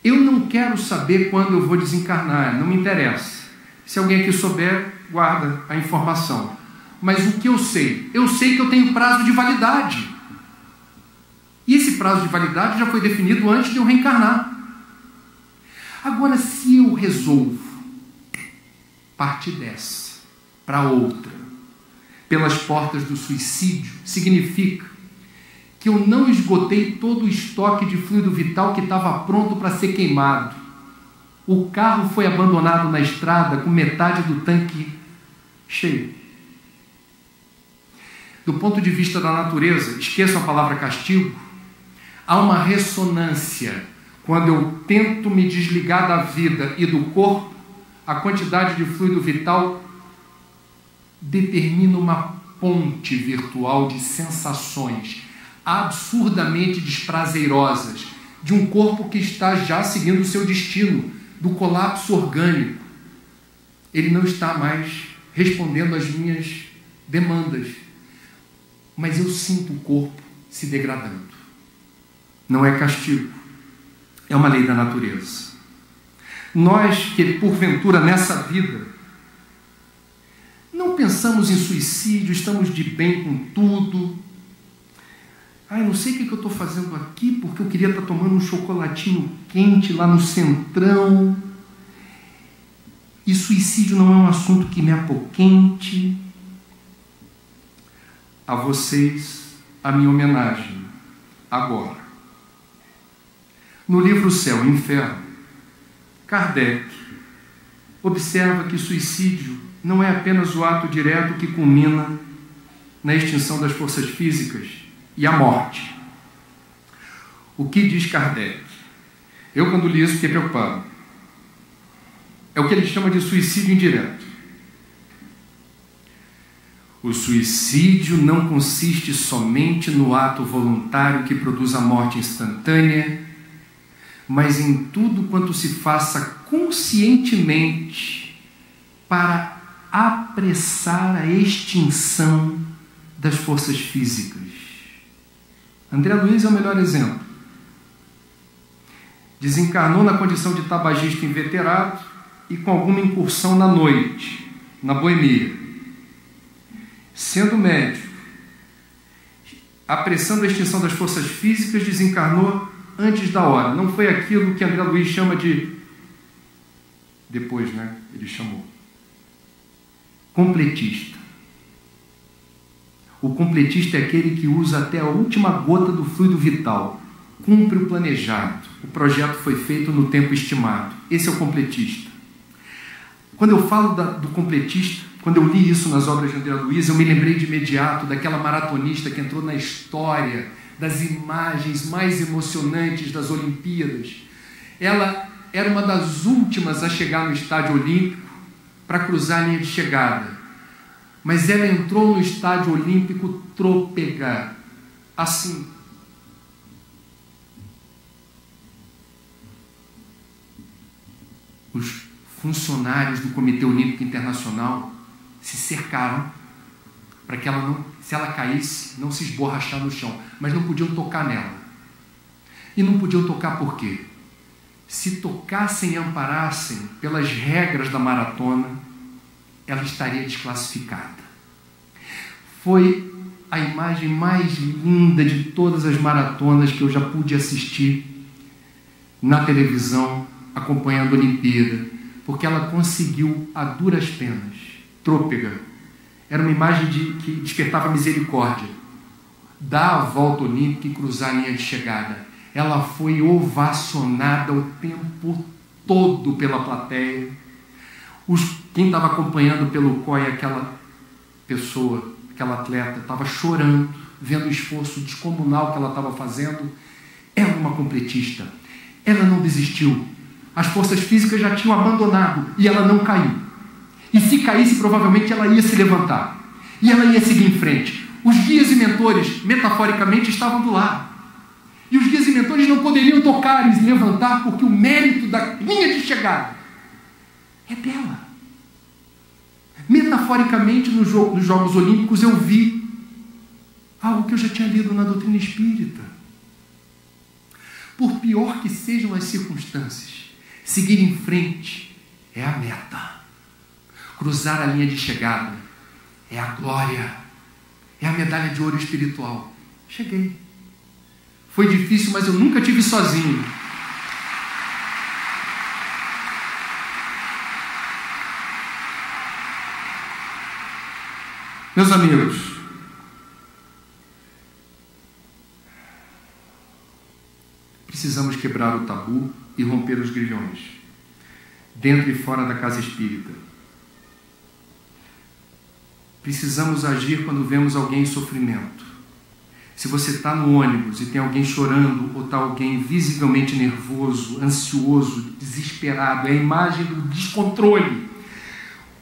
Speaker 1: Eu não quero saber quando eu vou desencarnar, não me interessa. Se alguém aqui souber, guarda a informação. Mas o que eu sei? Eu sei que eu tenho prazo de validade. E esse prazo de validade já foi definido antes de eu reencarnar. Agora, se eu resolvo partir dessa para outra, pelas portas do suicídio, significa que eu não esgotei todo o estoque de fluido vital que estava pronto para ser queimado. O carro foi abandonado na estrada com metade do tanque cheio. Do ponto de vista da natureza, esqueçam a palavra castigo, há uma ressonância. Quando eu tento me desligar da vida e do corpo, a quantidade de fluido vital determina uma ponte virtual de sensações absurdamente desprazerosas de um corpo que está já seguindo o seu destino, do colapso orgânico. Ele não está mais respondendo às minhas demandas, mas eu sinto o corpo se degradando. Não é castigo, é uma lei da natureza. Nós que, porventura, nessa vida, não pensamos em suicídio, estamos de bem com tudo. Não sei o que eu estou fazendo aqui, porque eu queria estar tomando um chocolatinho quente lá no Centrão. E suicídio não é um assunto que me apoquente. A vocês, a minha homenagem, agora. No livro Céu e Inferno, Kardec observa que suicídio não é apenas o ato direto que culmina na extinção das forças físicas e a morte. O que diz Kardec? Eu, quando li isso, fiquei preocupado. É o que ele chama de suicídio indireto. O suicídio não consiste somente no ato voluntário que produz a morte instantânea, mas em tudo quanto se faça conscientemente para apressar a extinção das forças físicas. André Luiz é o melhor exemplo. Desencarnou na condição de tabagista inveterado e com alguma incursão na noite, na boemia. Sendo médico, apressando a extinção das forças físicas, desencarnou antes da hora. Não foi aquilo que André Luiz chama de... Depois, né? Ele chamou. Completista. O completista é aquele que usa até a última gota do fluido vital. Cumpre o planejado. O projeto foi feito no tempo estimado. Esse é o completista. Quando eu falo do completista, quando eu li isso nas obras de André Luiz, eu me lembrei de imediato daquela maratonista que entrou na história das imagens mais emocionantes das Olimpíadas. Ela era uma das últimas a chegar no estádio olímpico para cruzar a linha de chegada. Mas ela entrou no estádio olímpico trôpega, assim. Os funcionários do Comitê Olímpico Internacional se cercaram para que ela não, se ela caísse, não se esborrachar no chão, mas não podiam tocar nela. E não podiam tocar por quê? Se tocassem e amparassem pelas regras da maratona, ela estaria desclassificada. Foi a imagem mais linda de todas as maratonas que eu já pude assistir na televisão, acompanhando a Olimpíada, porque ela conseguiu a duras penas, trôpega. Era uma imagem que despertava misericórdia. Dar a volta olímpica e cruzar a linha de chegada. ela foi ovacionada o tempo todo pela plateia. Quem estava acompanhando pelo COI aquela pessoa, aquela atleta, estava chorando, vendo o esforço descomunal que ela estava fazendo. Era uma completista. Ela não desistiu. As forças físicas já tinham abandonado e ela não caiu. E se caísse, provavelmente ela ia se levantar. E ela ia seguir em frente. Os guias e mentores, metaforicamente, estavam do lado. E os guias e mentores não poderiam tocar e se levantar porque o mérito da linha de chegada é dela. Metaforicamente, nos Jogos Olímpicos, eu vi algo que eu já tinha lido na doutrina espírita. Por pior que sejam as circunstâncias, seguir em frente é a meta. Cruzar a linha de chegada é a glória, é a medalha de ouro espiritual. Cheguei. Foi difícil, mas eu nunca tive sozinho. Meus amigos, precisamos quebrar o tabu e romper os grilhões, dentro e fora da casa espírita. Precisamos agir quando vemos alguém em sofrimento. Se você está no ônibus e tem alguém chorando, ou está alguém visivelmente nervoso, ansioso, desesperado, é a imagem do descontrole.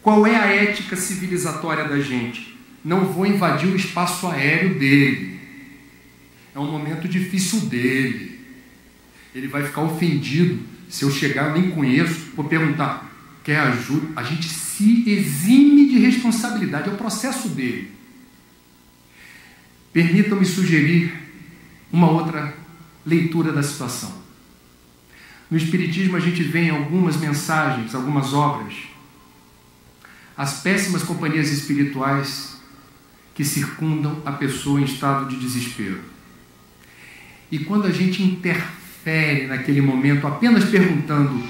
Speaker 1: Qual é a ética civilizatória da gente? Não vou invadir o espaço aéreo dele. É um momento difícil dele. Ele vai ficar ofendido se eu chegar, eu nem conheço, vou perguntar, quer ajuda? A gente se exime de responsabilidade, é o processo dele. Permitam-me sugerir uma outra leitura da situação. No Espiritismo a gente vê em algumas mensagens, algumas obras, as péssimas companhias espirituais que circundam a pessoa em estado de desespero. E quando a gente interfere naquele momento apenas perguntando,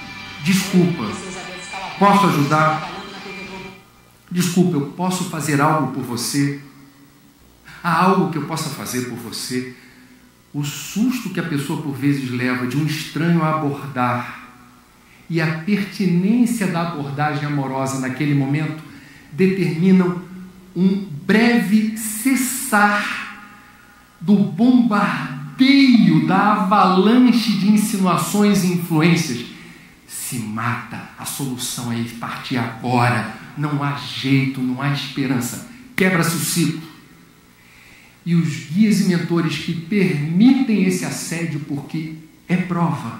Speaker 1: desculpa, posso ajudar? Desculpa, eu posso fazer algo por você? Há algo que eu possa fazer por você? O susto que a pessoa por vezes leva de um estranho a abordar e a pertinência da abordagem amorosa naquele momento determinam um breve cessar do bombardeio, da avalanche de insinuações e influências. Se mata, a solução é partir agora, não há jeito, não há esperança, quebra-se o ciclo. E os guias e mentores que permitem esse assédio porque é prova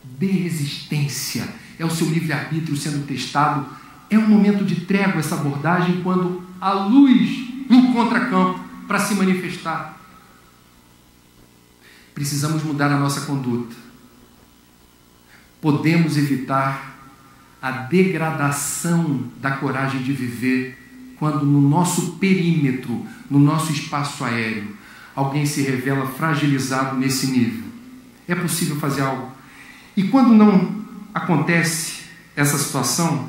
Speaker 1: de resistência, é o seu livre-arbítrio sendo testado, é um momento de trégua essa abordagem quando a luz encontra campo para se manifestar. Precisamos mudar a nossa conduta. Podemos evitar a degradação da coragem de viver quando no nosso perímetro, no nosso espaço aéreo, alguém se revela fragilizado nesse nível. É possível fazer algo. E quando não acontece essa situação,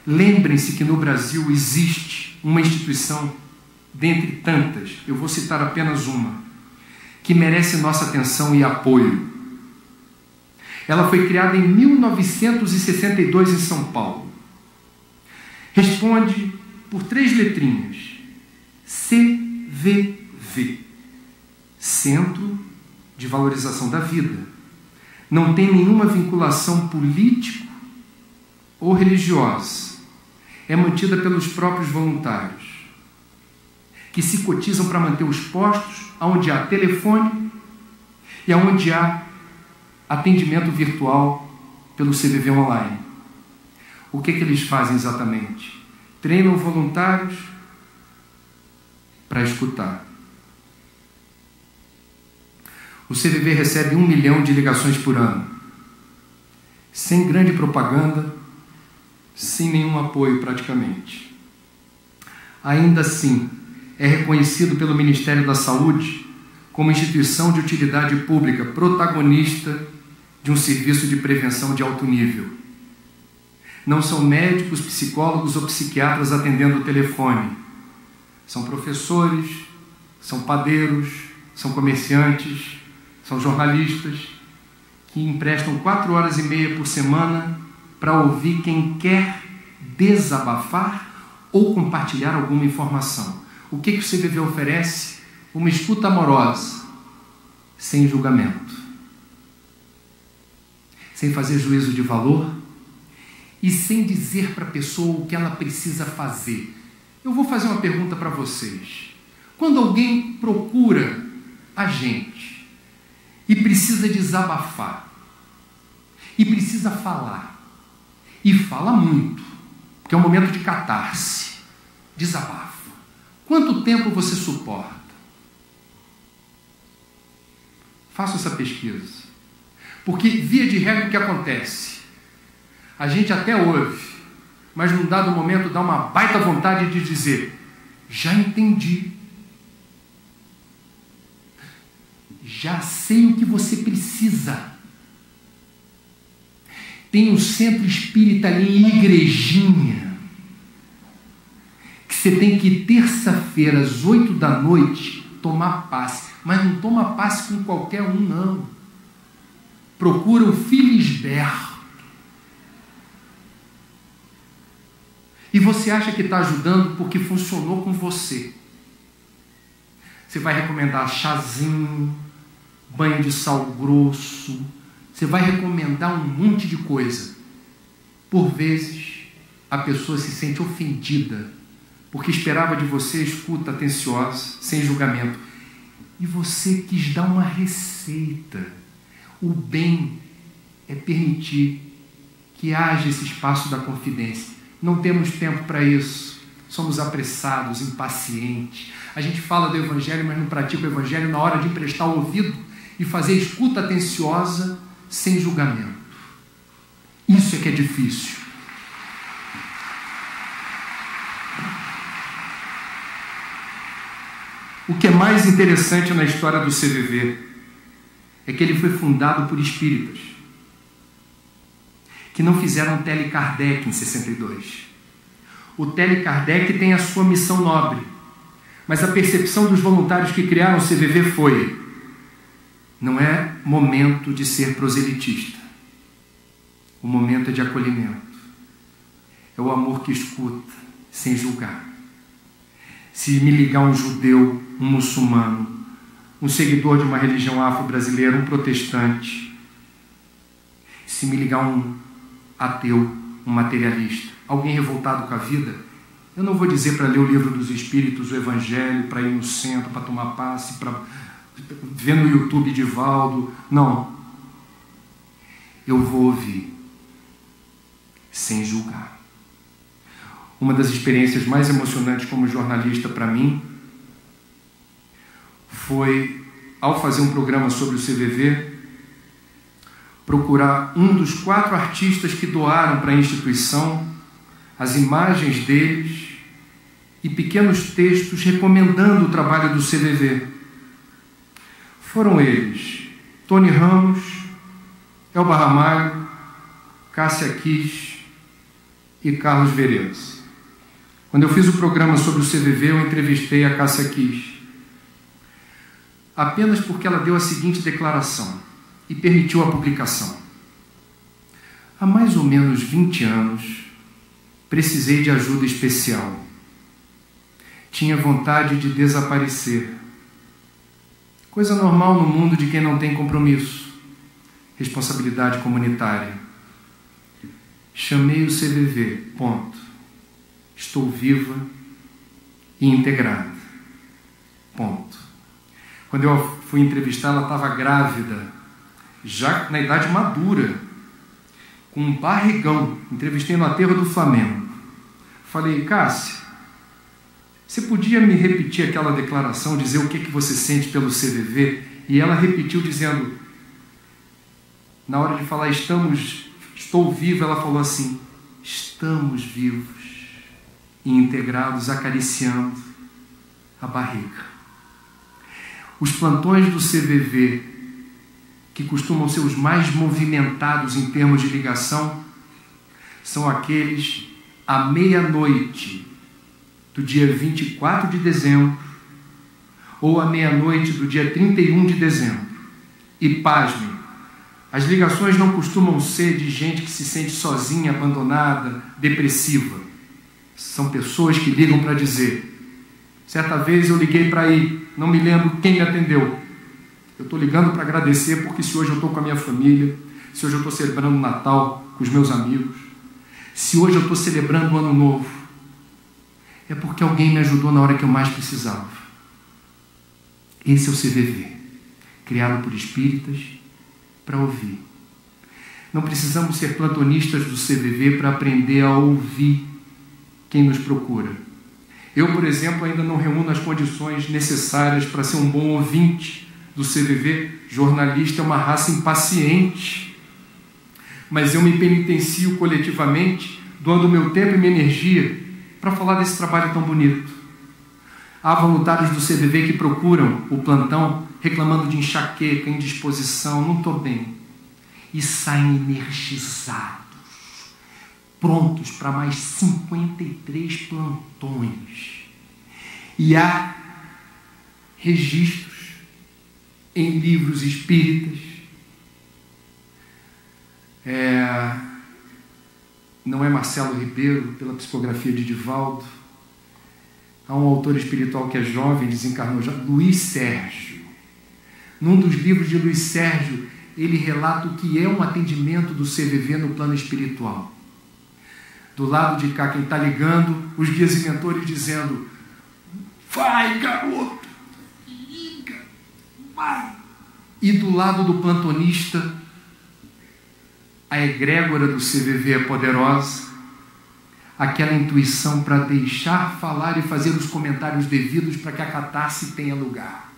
Speaker 1: lembrem-se que no Brasil existe uma instituição, dentre tantas, eu vou citar apenas uma, que merece nossa atenção e apoio. Ela foi criada em 1962 em São Paulo. Responde por 3 letrinhas. CVV. Centro de Valorização da Vida. Não tem nenhuma vinculação política ou religiosa. É mantida pelos próprios voluntários, que se cotizam para manter os postos onde há telefone e onde há atendimento virtual pelo CVV online. O que eles fazem exatamente? Treinam voluntários para escutar. O CVV recebe 1 milhão de ligações por ano, sem grande propaganda, sem nenhum apoio praticamente. Ainda assim, é reconhecido pelo Ministério da Saúde como instituição de utilidade pública, protagonista de um serviço de prevenção de alto nível. Não são médicos, psicólogos ou psiquiatras atendendo o telefone. São professores, são padeiros, são comerciantes, São jornalistas que emprestam 4 horas e meia por semana para ouvir quem quer desabafar ou compartilhar alguma informação. O que o CVV oferece? Uma escuta amorosa, sem julgamento, sem fazer juízo de valor e sem dizer para a pessoa o que ela precisa fazer. Eu vou fazer uma pergunta para vocês. Quando alguém procura a gente e precisa desabafar, e precisa falar, e fala muito, porque é um momento de catarse, desabafa, quanto tempo você suporta? Faça essa pesquisa. Porque, via de regra, o que acontece? A gente até ouve, mas num dado momento dá uma baita vontade de dizer: já entendi. Já sei o que você precisa. Tem um centro espírita ali em Igrejinha, que você tem que ir terça-feira às 8 da noite tomar passe. Mas não toma passe com qualquer um, não. Procura o Filisberto. E você acha que está ajudando porque funcionou com você. Você vai recomendar chazinho, banho de sal grosso, você vai recomendar um monte de coisa. Por vezes, a pessoa se sente ofendida, porque esperava de você escuta atenciosa, sem julgamento. E você quis dar uma receita. O bem é permitir que haja esse espaço da confidência. Não temos tempo para isso. Somos apressados, impacientes. A gente fala do Evangelho, mas não pratica o Evangelho na hora de emprestar o ouvido e fazer escuta atenciosa sem julgamento. Isso é que é difícil. O que é mais interessante na história do CVV é que ele foi fundado por espíritas que não fizeram Tele Kardec em 62. O Tele Kardec tem a sua missão nobre, mas a percepção dos voluntários que criaram o CVV foi: não é momento de ser proselitista. O momento é de acolhimento. É o amor que escuta, sem julgar. Se me ligar um judeu, um muçulmano, um seguidor de uma religião afro-brasileira, um protestante, se me ligar um ateu, um materialista, alguém revoltado com a vida, eu não vou dizer para ler o livro dos Espíritos, o Evangelho, para ir no centro, para tomar passe, para ver no YouTube Divaldo. Não. Eu vou ouvir, sem julgar. Uma das experiências mais emocionantes como jornalista para mim foi, ao fazer um programa sobre o CVV, procurar um dos 4 artistas que doaram para a instituição, as imagens deles e pequenos textos recomendando o trabalho do CVV. Foram eles Tony Ramos, Elba Ramalho, Cássia Kiss e Carlos Veredas. Quando eu fiz o programa sobre o CVV, eu entrevistei a Cássia Kiss, apenas porque ela deu a seguinte declaração e permitiu a publicação: há mais ou menos 20 anos precisei de ajuda especial. Tinha vontade de desaparecer. Coisa normal no mundo de quem não tem compromisso, responsabilidade comunitária. Chamei o CVV, ponto. Estou viva e integrada, ponto. Quando eu fui entrevistar, ela estava grávida, já na idade madura, com um barrigão. Entrevistei no aterro do Flamengo. Falei: Cássia, você podia me repetir aquela declaração, dizer o que você sente pelo CVV? E ela repetiu dizendo, na hora de falar estou viva, ela falou assim: estamos vivos e integrados, acariciando a barriga. Os plantões do CVV, que costumam ser os mais movimentados em termos de ligação, são aqueles à meia-noite do dia 24 de dezembro ou à meia-noite do dia 31 de dezembro. E pasmem, as ligações não costumam ser de gente que se sente sozinha, abandonada, depressiva. São pessoas que ligam para dizer: certa vez eu liguei para ir, não me lembro quem me atendeu. Eu estou ligando para agradecer porque se hoje eu estou com a minha família, se hoje eu estou celebrando o Natal com os meus amigos, se hoje eu estou celebrando o Ano Novo, é porque alguém me ajudou na hora que eu mais precisava. Esse é o CVV, criado por espíritas para ouvir. Não precisamos ser plantonistas do CVV para aprender a ouvir quem nos procura. Eu, por exemplo, ainda não reúno as condições necessárias para ser um bom ouvinte do CVV. Jornalista é uma raça impaciente, mas eu me penitencio coletivamente, doando meu tempo e minha energia para falar desse trabalho tão bonito. Há voluntários do CVV que procuram o plantão reclamando de enxaqueca, indisposição, não estou bem, e saem energizados, prontos para mais 53 plantões. E há registros em livros espíritas, não é Marcelo Ribeiro, pela psicografia de Divaldo, há um autor espiritual que é jovem, desencarnou já, Luiz Sérgio. Num dos livros de Luiz Sérgio, ele relata o que é um atendimento do CVV no plano espiritual. Do lado de cá, quem está ligando, os guias e mentores dizendo: vai, garoto, liga, vai. E do lado do plantonista, a egrégora do CVV é poderosa, aquela intuição para deixar falar e fazer os comentários devidos para que a catarse tenha lugar.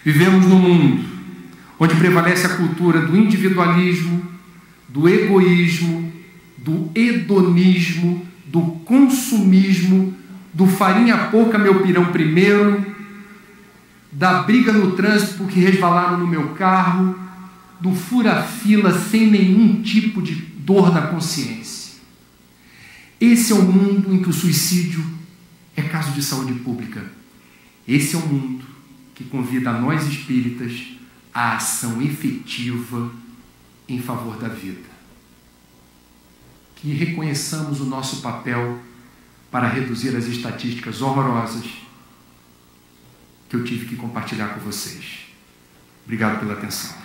Speaker 1: Vivemos num mundo onde prevalece a cultura do individualismo, do egoísmo, do hedonismo, do consumismo, do farinha pouca, meu pirão primeiro, da briga no trânsito porque resvalaram no meu carro, do fura-fila sem nenhum tipo de dor na consciência. Esse é o mundo em que o suicídio é caso de saúde pública. Esse é o mundo que convida a nós espíritas à ação efetiva em favor da vida. Que reconheçamos o nosso papel para reduzir as estatísticas horrorosas que eu tive que compartilhar com vocês. Obrigado pela atenção.